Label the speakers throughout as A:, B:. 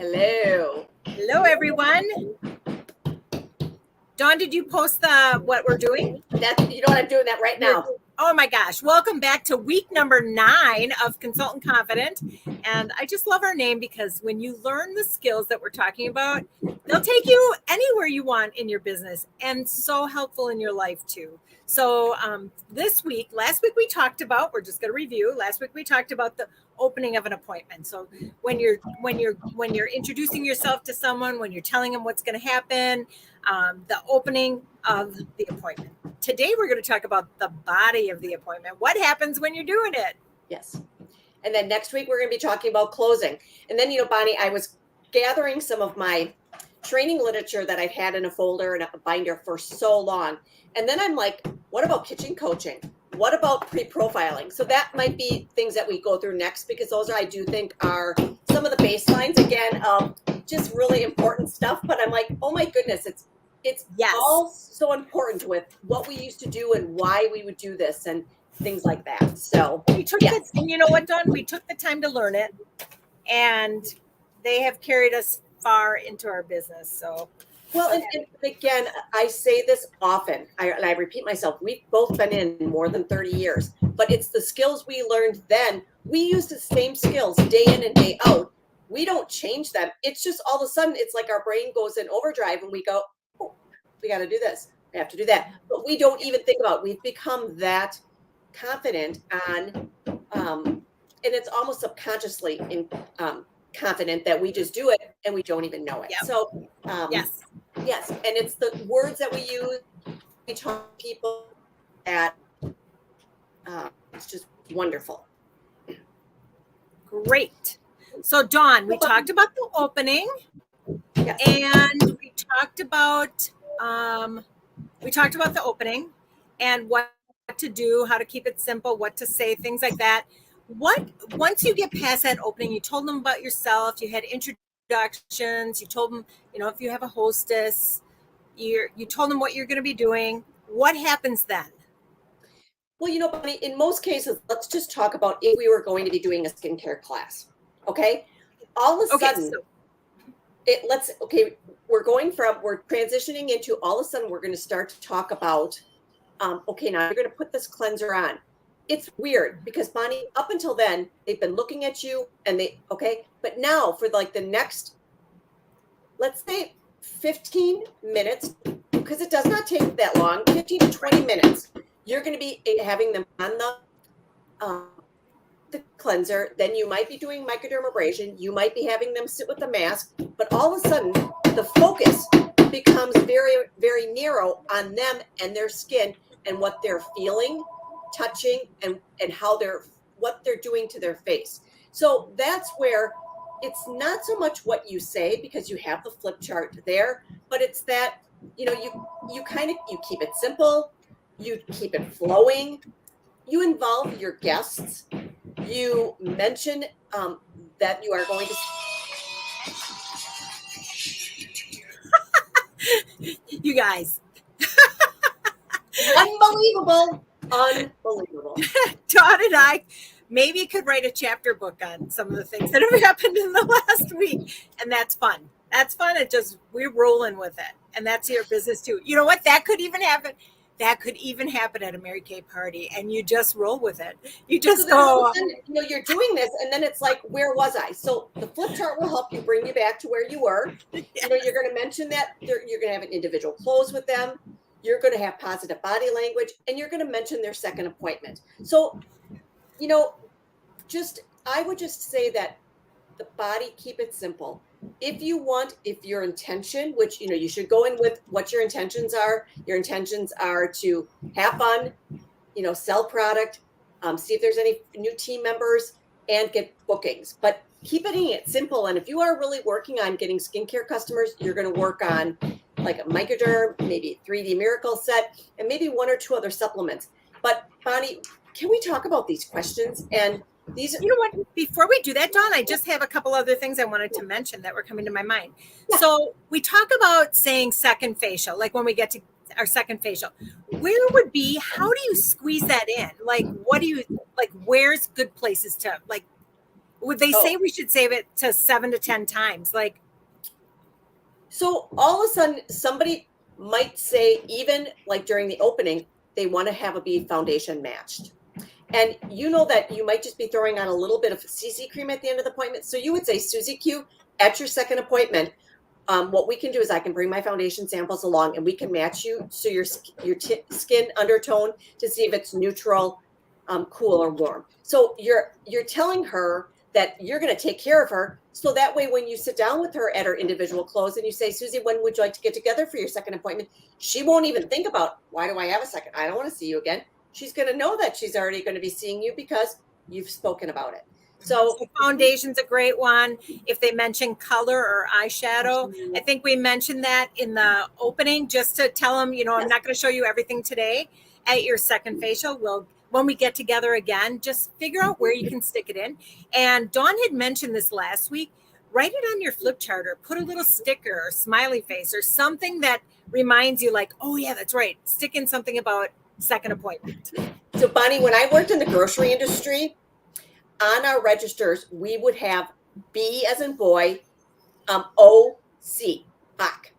A: Hello.
B: Hello, everyone. Dawn, did you post what we're doing?
A: You know what, I'm doing that right now.
B: Oh my gosh. Welcome back to week number 9 of Consultant Confident. And I just love our name because when you learn the skills that we're talking about, they'll take you anywhere you want in your business and so helpful in your life too. So last week we talked about, we're just going to review. Last week we talked about the opening of an appointment. So when you're introducing yourself to someone, when you're telling them what's going to happen, the opening of the appointment. Today, we're going to talk about the body of the appointment. What happens when you're doing it?
A: Yes. And then next week, we're going to be talking about closing. And then, Bonnie, I was gathering some of my training literature that I've had in a folder and a binder for so long. And then I'm like, what about kitchen coaching? What about pre-profiling? So that might be things that we go through next, because those I do think are some of the baselines, again, of just really important stuff. But I'm like, oh my goodness, it's
B: yes.
A: all so important with what we used to do and why we would do this and things like that. So
B: we took it, and you know what, Dawn? We took the time to learn it, and they have carried us far into our business. So,
A: well, and again, I say this often, and I repeat myself, we've both been in more than 30 years, but it's the skills we learned then. We use the same skills day in and day out. We don't change them. It's just all of a sudden, it's like our brain goes in overdrive and we go, oh, we got to do this. We have to do that. But we don't even think about it. We've become that confident on, and it's almost subconsciously confident that we just do it and we don't even know it.
B: Yep.
A: So, yes. And it's the words that we use. We talk to people that it's just wonderful.
B: Great. So, Dawn, we talked about the opening,
A: yes.
B: And we talked about the opening and what to do, how to keep it simple, what to say, things like that. Once you get past that opening, you told them about yourself, you had introductions, you told them, if you have a hostess, you told them what you're going to be doing. What happens then?
A: Well, Bonnie, in most cases, let's just talk about if we were going to be doing a skincare class. Okay. All of a sudden, we're transitioning into all of a sudden, we're going to start to talk about, now you're going to put this cleanser on. It's weird because, Bonnie, up until then, they've been looking at you but now for like the next, let's say 15 minutes, because it does not take that long, 15 to 20 minutes, you're going to be having them on the cleanser. Then you might be doing microdermabrasion. You might be having them sit with the mask, but all of a sudden the focus becomes very, very narrow on them and their skin and what they're feeling, touching, and what they're doing to their face. So that's where it's not so much what you say, because you have the flip chart there, but it's that, you keep it simple, you keep it flowing, you involve your guests, you mention that you are going to.
B: You guys.
A: Unbelievable.
B: Dawn and I maybe could write a chapter book on some of the things that have happened in the last week. And that's fun. We're rolling with it. And that's your business too. You know what? That could even happen. That could even happen at a Mary Kay party, and you just roll with it. You just go.
A: You're doing this, and then it's like, where was I? So the flip chart will help you bring you back to where you were. Yes. You're going to mention that you're going to have an individual close with them. You're going to have positive body language, and you're going to mention their second appointment. So, I would just say that the body, keep it simple. If your intention, which, you should go in with what your intentions are to have fun, sell product, see if there's any new team members and get bookings, but keeping it simple. And if you are really working on getting skincare customers, you're going to work on like a Microderm, maybe 3D Miracle set, and maybe 1 or 2 other supplements. But Bonnie, can we talk about these questions? And these,
B: before we do that, Dawn, I just have a couple other things I wanted to mention that were coming to my mind. Yeah. So we talk about saying second facial, like when we get to our second facial, how do you squeeze that in? Like, where's good places to, like, Would they say we should save it to 7 to 10 times? Like,
A: so all of a sudden somebody might say, even like during the opening, they want to have a bead foundation matched. And you know that you might just be throwing on a little bit of CC cream at the end of the appointment. So you would say, Susie Q, at your second appointment, what we can do is I can bring my foundation samples along and we can match you so your skin undertone to see if it's neutral, cool, or warm. So you're telling her that you're going to take care of her. So that way, when you sit down with her at her individual close and you say, Susie, when would you like to get together for your second appointment? She won't even think about, why do I have a second? I don't want to see you again. She's going to know that she's already going to be seeing you because you've spoken about it. So
B: foundation's a great one. If they mention color or eyeshadow, I think we mentioned that in the opening, just to tell them, I'm not going to show you everything today at your second facial. When we get together again, just figure out where you can stick it in. And Dawn had mentioned this last week. Write it on your flip chart or put a little sticker or smiley face or something that reminds you, like, oh yeah, that's right. Stick in something about second appointment.
A: So Bonnie, when I worked in the grocery industry, on our registers, we would have B as in boy, O-C, Bach.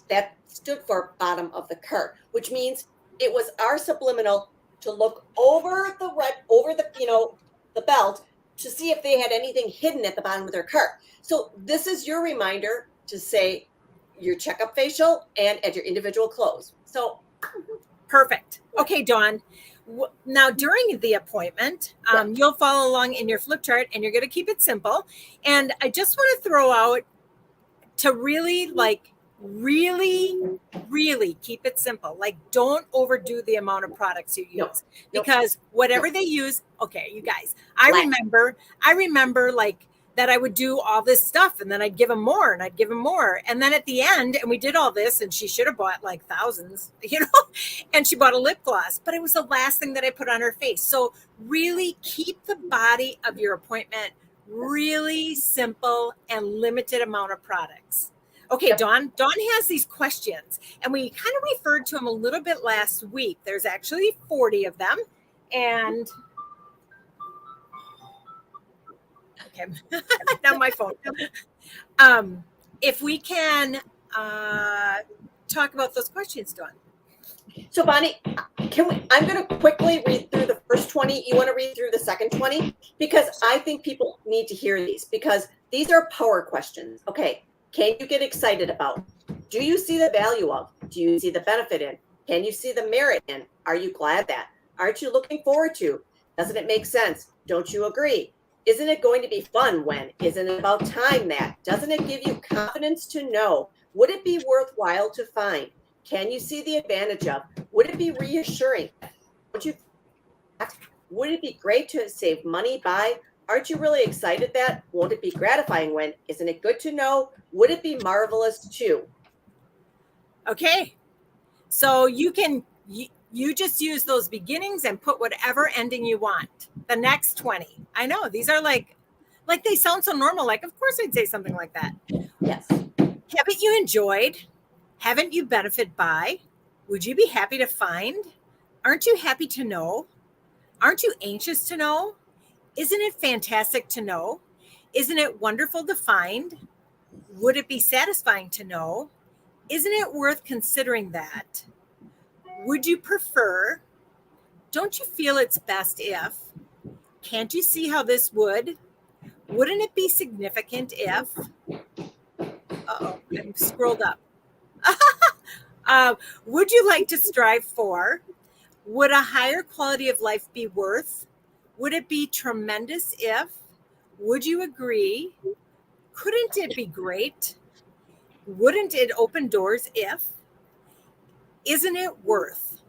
A: That stood for bottom of the cart, which means it was our subliminal to look over the belt to see if they had anything hidden at the bottom of their cart. So this is your reminder to say your checkup facial and at your individual close. So
B: perfect. Okay, Dawn. Now, during the appointment, you'll follow along in your flip chart and you're going to keep it simple. And I just want to throw out to really keep it simple. Like, don't overdo the amount of products you use because whatever they use. Okay, you guys, I remember like that I would do all this stuff and then I'd give them more and I'd give them more. And then at the end, and we did all this and she should have bought like thousands, and she bought a lip gloss, but it was the last thing that I put on her face. So really keep the body of your appointment really simple and limited amount of products. Okay, Dawn has these questions and we kind of referred to them a little bit last week. There's actually 40 of them. And okay, now my phone. If we can talk about those questions, Dawn.
A: So Bonnie, I'm going to quickly read through the first 20. You want to read through the second 20? Because I think people need to hear these because these are power questions. Okay. Can you get excited about? Do you see the value of? Do you see the benefit in? Can you see the merit in? Are you glad that? Aren't you looking forward to? Doesn't it make sense? Don't you agree? Isn't it going to be fun when? Isn't it about time that? Doesn't it give you confidence to know? Would it be worthwhile to find? Can you see the advantage of? Would it be reassuring? Would it be great to save money by? Aren't you really excited that? Won't it be gratifying when? Isn't it good to know? Would it be marvelous too?
B: Okay. So you just use those beginnings and put whatever ending you want. The next 20. I know these are like they sound so normal. Like, of course I'd say something like that.
A: Yes.
B: Haven't you enjoyed? Haven't you benefited by? Would you be happy to find? Aren't you happy to know? Aren't you anxious to know? Isn't it fantastic to know? Isn't it wonderful to find? Would it be satisfying to know? Isn't it worth considering that? Would you prefer? Don't you feel it's best if? Can't you see how this would? Wouldn't it be significant if? Uh-oh, I'm scrolled up. Would you like to strive for? Would a higher quality of life be worth? Would it be tremendous if? Would you agree? Couldn't it be great? Wouldn't it open doors if? Isn't it worth?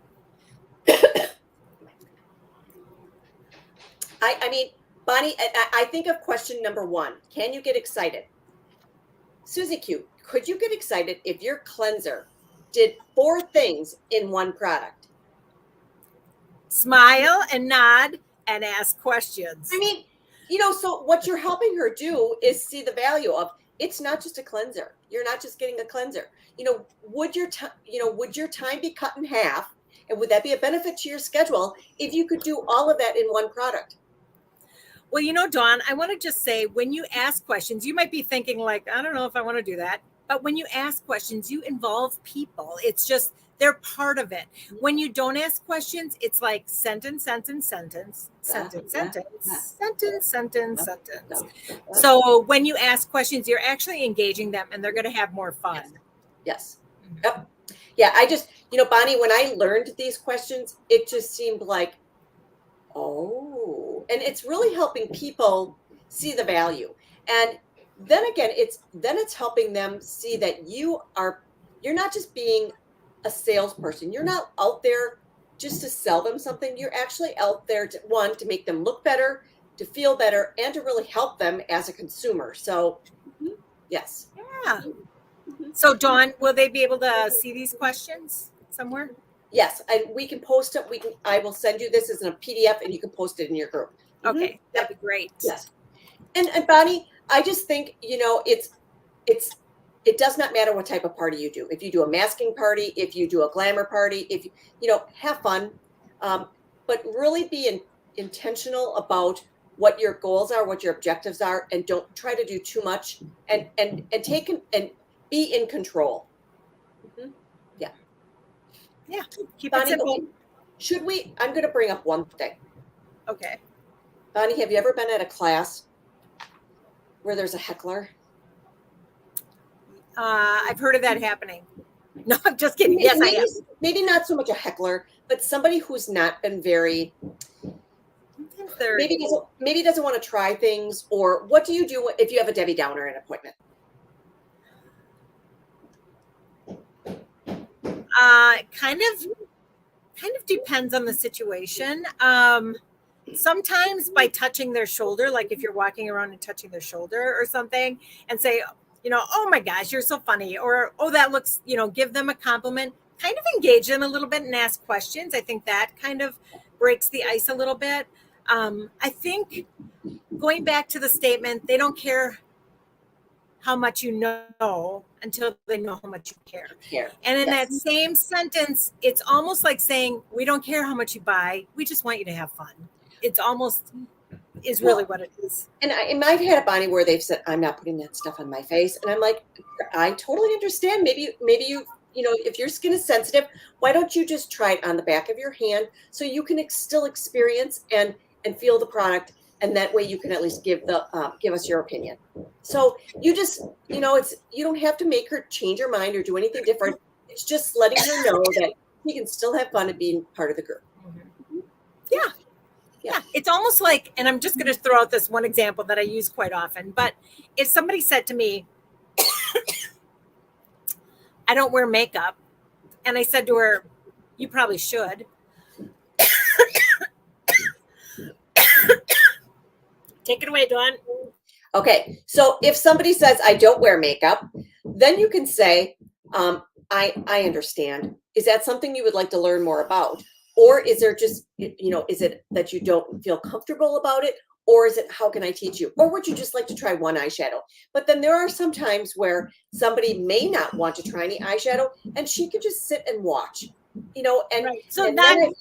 A: I mean, Bonnie, I think of question number 1. Can you get excited? Susie Q, could you get excited if your cleanser did 4 things in one product?
B: Smile and nod and ask questions.
A: I mean, so what you're helping her do is see the value of it's not just a cleanser. You're not just getting a cleanser. Would your time be cut in half? And would that be a benefit to your schedule if you could do all of that in one product?
B: Well, Dawn, I want to just say when you ask questions, you might be thinking like, I don't know if I want to do that. But when you ask questions, you involve people. It's just they're part of it. When you don't ask questions, it's like sentence, sentence, sentence, sentence, sentence. So when you ask questions, you're actually engaging them and they're going to have more fun.
A: Yes. Yep. Yeah, I just, Bonnie, when I learned these questions, it just seemed like, oh, and it's really helping people see the value. And then again, it's helping them see that you're not just being a salesperson. You're not out there just to sell them something. You're actually out there to make them look better, to feel better, and to really help them as a consumer. So, yes.
B: Yeah. So, Dawn, will they be able to see these questions somewhere?
A: Yes, and we can post it. I will send you this as a PDF, and you can post it in your group.
B: Okay, that'd be great.
A: Yes, and Bonnie, I just think it does not matter what type of party you do. If you do a masking party, if you do a glamour party, if have fun, but really be intentional about what your goals are, what your objectives are, and don't try to do too much, and take and be in control. Mm-hmm.
B: Yeah. Keep
A: Bonnie,
B: it simple.
A: Should we? I'm going to bring up one thing.
B: Okay.
A: Bonnie, have you ever been at a class where there's a heckler?
B: I've heard of that happening. No, I'm just kidding. Yes, I have.
A: Maybe not so much a heckler, but somebody who's not been very. Maybe doesn't want to try things. Or what do you do if you have a Debbie Downer at an appointment?
B: Kind of depends on the situation. Sometimes by touching their shoulder, like if you're walking around and touching their shoulder or something, and say, oh my gosh, you're so funny, or oh, that looks, give them a compliment, kind of engage them a little bit and ask questions. I think that kind of breaks the ice a little bit. I think going back to the statement, they don't care how much you know until they know how much you care. And in that same sentence, it's almost like saying, we don't care how much you buy. We just want you to have fun. It's almost is really what it is.
A: And I've had a Bonnie where they've said, I'm not putting that stuff on my face. And I'm like, I totally understand. Maybe you, if your skin is sensitive, why don't you just try it on the back of your hand so you can still experience and feel the product. And that way you can at least give us your opinion. So you just, you don't have to make her change her mind or do anything different. It's just letting her know that you can still have fun and being part of the group.
B: Yeah. It's almost like, and I'm just going to throw out this one example that I use quite often, but if somebody said to me, I don't wear makeup, and I said to her, you probably should. Take it away, Dawn.
A: Okay. So if somebody says, I don't wear makeup, then you can say, I understand. Is that something you would like to learn more about? Or is there just, is it that you don't feel comfortable about it? Or is it, how can I teach you? Or would you just like to try one eyeshadow? But then there are some times where somebody may not want to try any eyeshadow and she could just sit and watch, and,
B: right. So
A: and then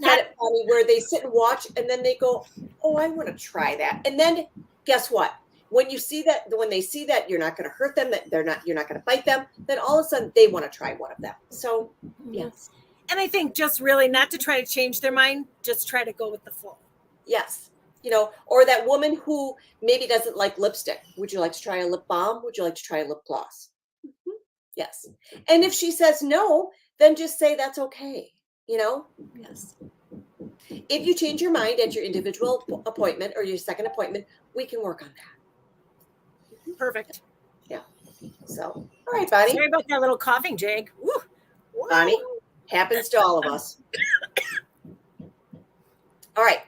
A: had it funny where they sit and watch and then they go, oh, I want to try that. And then guess what? When they see that you're not going to hurt them, that you're not going to bite them, then all of a sudden they want to try one of them. So, yes.
B: And I think just really not to try to change their mind, just try to go with the flow.
A: Yes. Or that woman who maybe doesn't like lipstick. Would you like to try a lip balm? Would you like to try a lip gloss? Mm-hmm. Yes. And if she says no, then just say that's okay. Yes. If you change your mind at your individual appointment or your second appointment, we can work on that.
B: Perfect.
A: Yeah. So, all right, Bonnie.
B: Sorry about that little coughing, Jake. Woo.
A: Bonnie, happens to all of us. All right.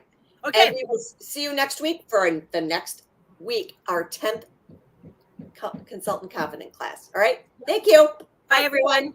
B: Okay.
A: And we will see you next week for the next week, our 10th Consultant Confident class. All right. Thank you.
B: Bye, everyone.